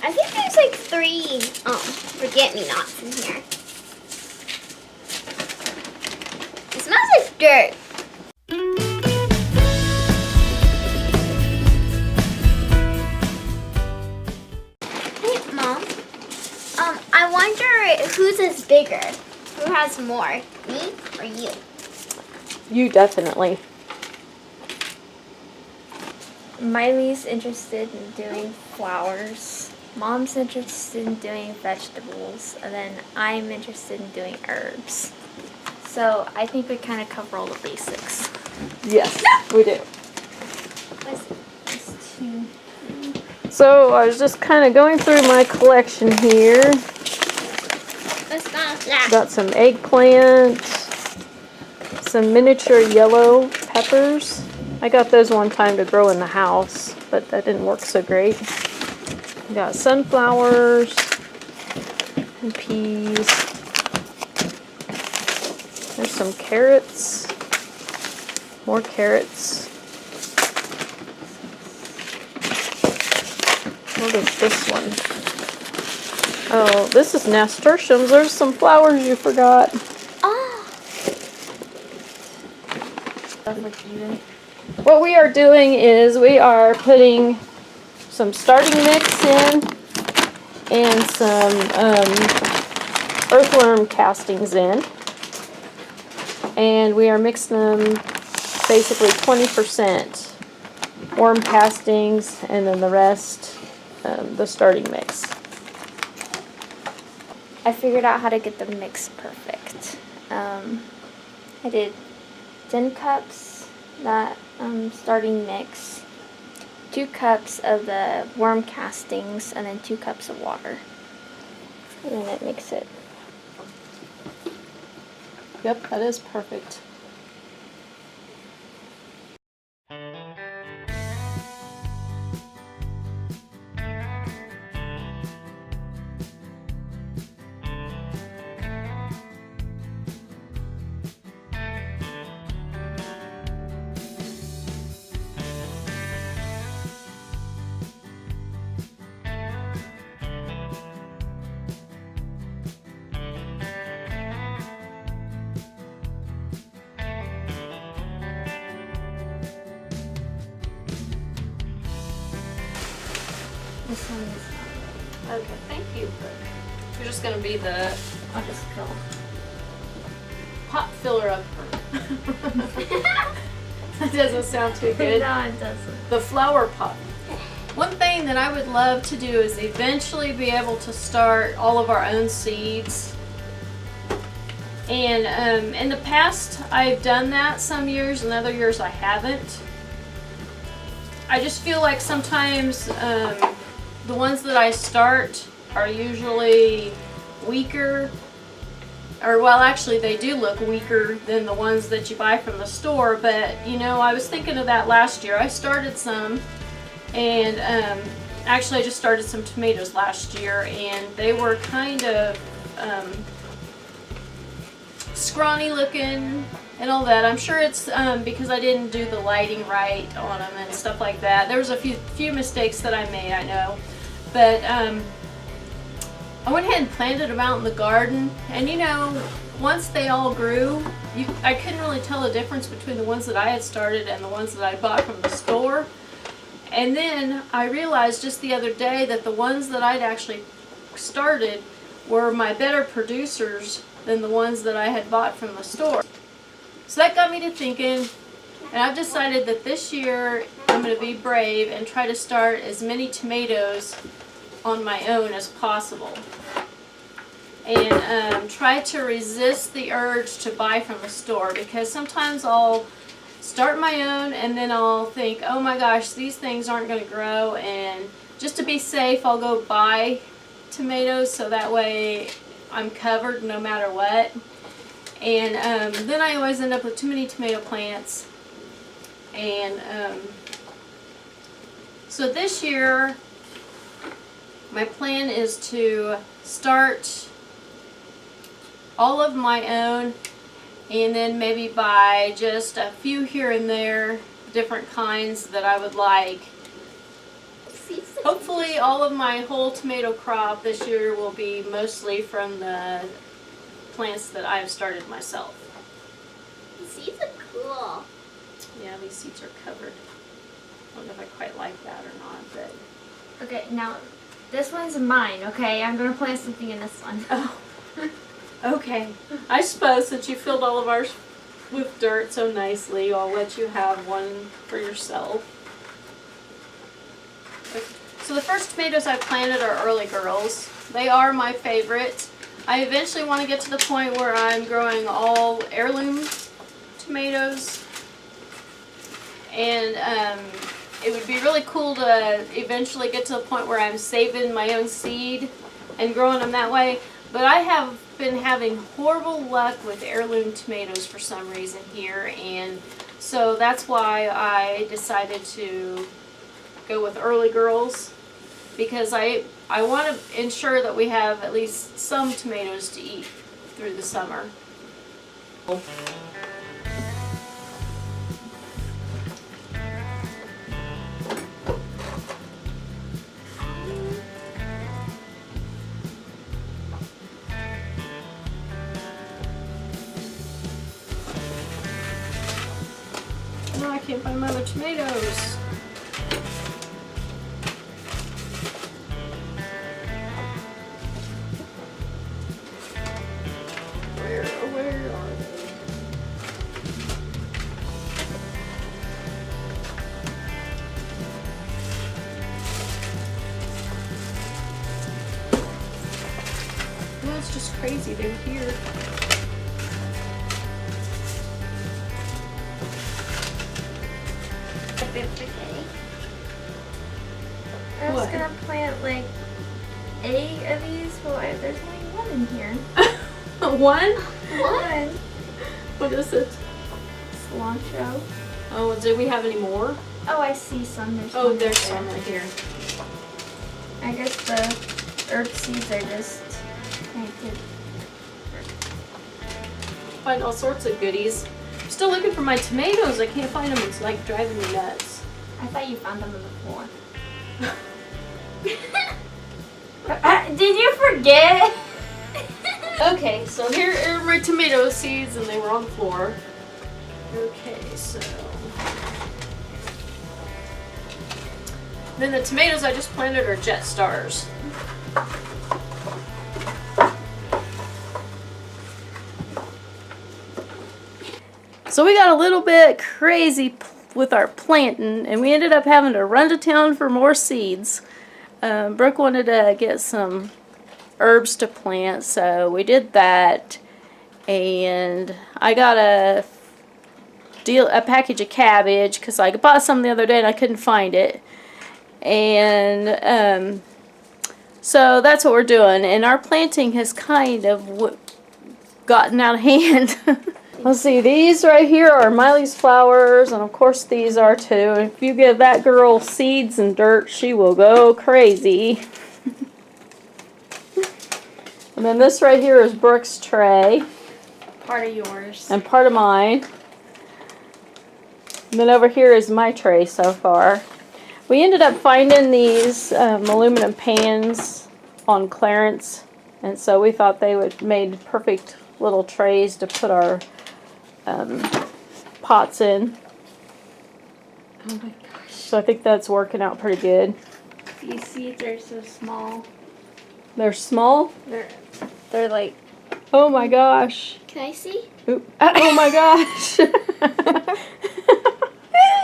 I think there's like 3 forget-me-nots in here. It smells like dirt. Hey, Mom. I wonder whose is bigger? Who has more? Me or you? You definitely. Miley's interested in doing flowers. Mom's interested in doing vegetables. And then I'm interested in doing herbs. So I think we kind of cover all the basics. Yes, we do. What's 2? So I was just kind of going through my collection here. Let's go. Got some eggplant, some miniature yellow peppers. I got those one time to grow in the house, but that didn't work so great. Got sunflowers and peas. There's some carrots, more carrots. What is this one? Oh, this is nasturtiums. There's some flowers you forgot. Oh. Stuff like even. What we are doing is we are putting some starting mix in and some earthworm castings in. And we are mixing them basically 20% worm castings and then the rest the starting mix. I figured out how to get the mix perfect. I did 10 cups that starting mix, 2 cups of the worm castings, and then 2 cups of water. And then it makes it. Yep, that is perfect. This one is. Okay, thank you. You're just going to be the I'll just go. pot filler up. That doesn't sound too good. No, it doesn't. The flower pot. One thing that I would love to do is eventually be able to start all of our own seeds. And in the past, I've done that some years, and other years I haven't. I just feel like sometimes the ones that I start are usually weaker, or well, actually they do look weaker than the ones that you buy from the store. But you know, I was thinking of that last year. I started some, and actually I just started some tomatoes last year, and they were kind of scrawny looking and all that. I'm sure it's because I didn't do the lighting right on them and stuff like that. There was a few mistakes that I made, I know, but I went ahead and planted them out in the garden, and you know, once they all grew, I couldn't really tell the difference between the ones that I had started and the ones that I bought from the store. And then I realized just the other day that the ones that I'd actually started were my better producers than the ones that I had bought from the store. So that got me to thinking, and I've decided that this year I'm going to be brave and try to start as many tomatoes on my own as possible. And try to resist the urge to buy from the store, because sometimes I'll start my own and then I'll think, oh my gosh, these things aren't going to grow, and just to be safe I'll go buy tomatoes so that way I'm covered no matter what. And then I always end up with too many tomato plants. And so this year my plan is to start all of my own, and then maybe buy just a few here and there, different kinds that I would like. Hopefully all of my whole tomato crop this year will be mostly from the plants that I've started myself. The seeds are cool. Yeah, these seeds are covered. I don't know if I quite like that or not, but... Okay, now this one's mine, okay? I'm gonna plant something in this one. Oh, okay. I suppose since you filled all of ours with dirt so nicely, I'll let you have one for yourself. So the first tomatoes I planted are early girls. They are my favorite. I eventually want to get to the point where I'm growing all heirloom tomatoes. And it would be really cool to eventually get to the point where I'm saving my own seed and growing them that way. But I have been having horrible luck with heirloom tomatoes for some reason here, and so that's why I decided to go with early girls, because I want to ensure that we have at least some tomatoes to eat through the summer. No, I can't find my other tomatoes. Where are they? Well, it's just crazy. They're here. I was What? gonna plant like 8 of these, but there's only 1 in here. One? One. What is it? Cilantro. Oh, do we have any more? Oh, I see some. There's Oh, one there's there. some right here. I guess the herb seeds are just planted. Find all sorts of goodies. I'm still looking for my tomatoes. I can't find them. It's like driving me nuts. I thought you found them on the floor. Did you forget? Okay, so here are my tomato seeds, and they were on the floor. Okay, so... Then the tomatoes I just planted are Jet Stars. So we got a little bit crazy with our planting, and we ended up having to run to town for more seeds. Brooke wanted to get some herbs to plant, so we did that, and I got a package of cabbage because I bought some the other day and I couldn't find it, and so that's what we're doing, and our planting has kind of gotten out of hand. Let's see, these right here are Miley's flowers, and of course these are too. If you give that girl seeds and dirt, she will go crazy. And then this right here is Brooke's tray. Part of yours. And part of mine. And then over here is my tray so far. We ended up finding these aluminum pans on clearance, and so we thought they would made perfect little trays to put our pots in. Oh my gosh. So I think that's working out pretty good. These seeds are so small. They're small. They're like... Oh my gosh. Can I see? Oop. Oh my gosh.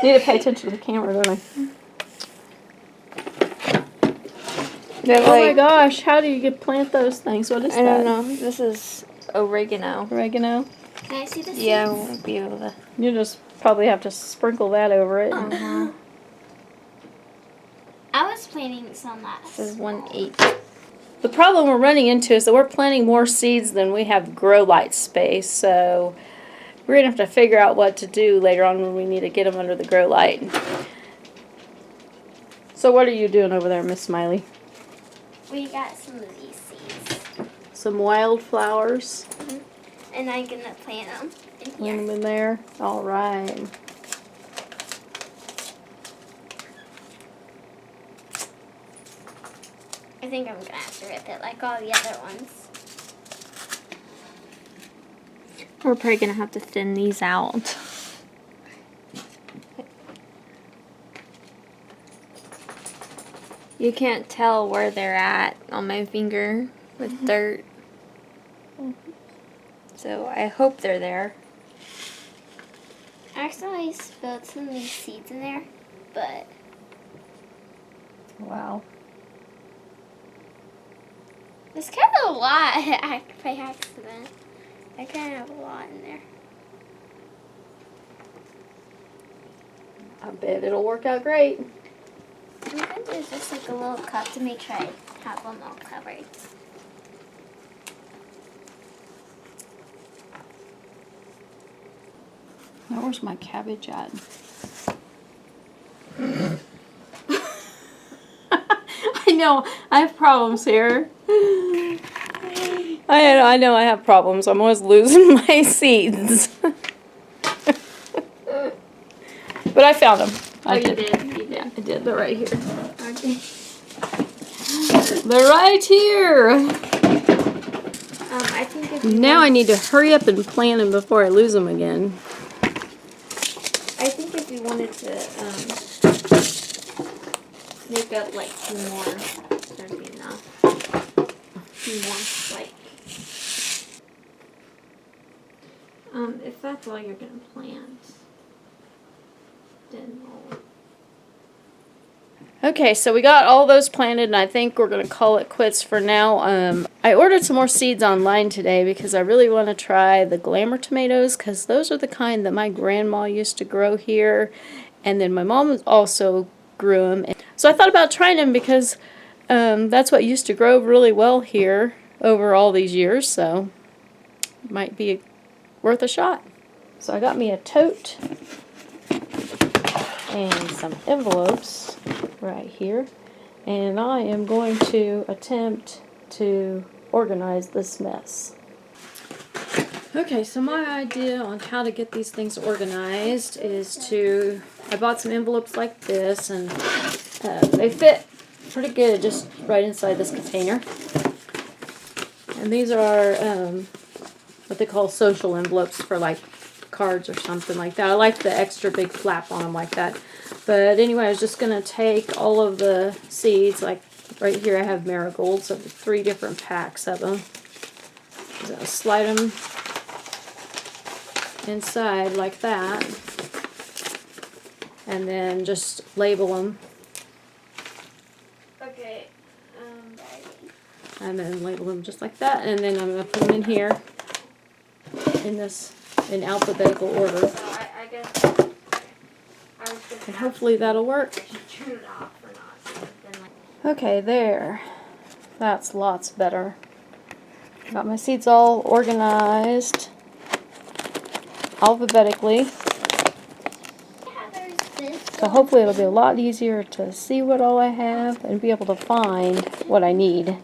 Need to pay attention to the camera, don't I? They're Oh my gosh, how do you plant those things? What is I that? don't know. This is oregano. Oregano? Can I see the seeds? Yeah, I won't be able to. You just probably have to sprinkle that over it. Uh-huh. I was planting some last. This is 1/8. The problem we're running into is that we're planting more seeds than we have grow light space, so we're going to have to figure out what to do later on when we need to get them under the grow light. So what are you doing over there, Miss Smiley? We got some of these seeds. Some wildflowers. And I'm going to plant them in Put here. them in there. All right. I think I'm gonna have to rip it like all the other ones. We're probably gonna have to thin these out. You can't tell where they're at on my finger with dirt. So I hope they're there. I accidentally spilled some of these seeds in there, but Wow. it's kind of a lot by accident. I kind of have a lot in there. I bet it'll work out great. I'm going to do just like a little cup to make sure I have them all covered. Now, where's my cabbage at? I know, I have problems here. I know I have problems. I'm always losing my seeds. But I found them. I You did. Yeah, I did. They're right here. Okay. They're right here. I think if you Now I want, need to hurry up and plant them before I lose them again. I think if you wanted to make up like 2 more, that'd be enough. 2 more, like. If that's all you're gonna plant, then we'll. Okay, so we got all those planted, and I think we're going to call it quits for now. I ordered some more seeds online today because I really want to try the glamour tomatoes, because those are the kind that my grandma used to grow here, and then my mom also grew them. So I thought about trying them because that's what used to grow really well here over all these years, so it might be worth a shot. So I got me a tote and some envelopes right here, and I am going to attempt to organize this mess. Okay, so my idea on how to get these things organized is I bought some envelopes like this, and they fit pretty good just right inside this container. And these are what they call social envelopes for like cards or something like that. I like the extra big flap on them like that. But anyway, I was just going to take all of the seeds, like right here I have marigolds, of 3 different packs of them. I'm going to slide them inside like that, and then just label them. Okay. And then label them just like that, and then I'm going to put them in here in alphabetical order. So I guess I was just And hopefully that'll work. turn it off or not. So then like, Okay, there. That's lots better. Got my seeds all organized alphabetically. yeah, there's this. So hopefully it'll be a lot easier to see what all I have and be able to find what I need.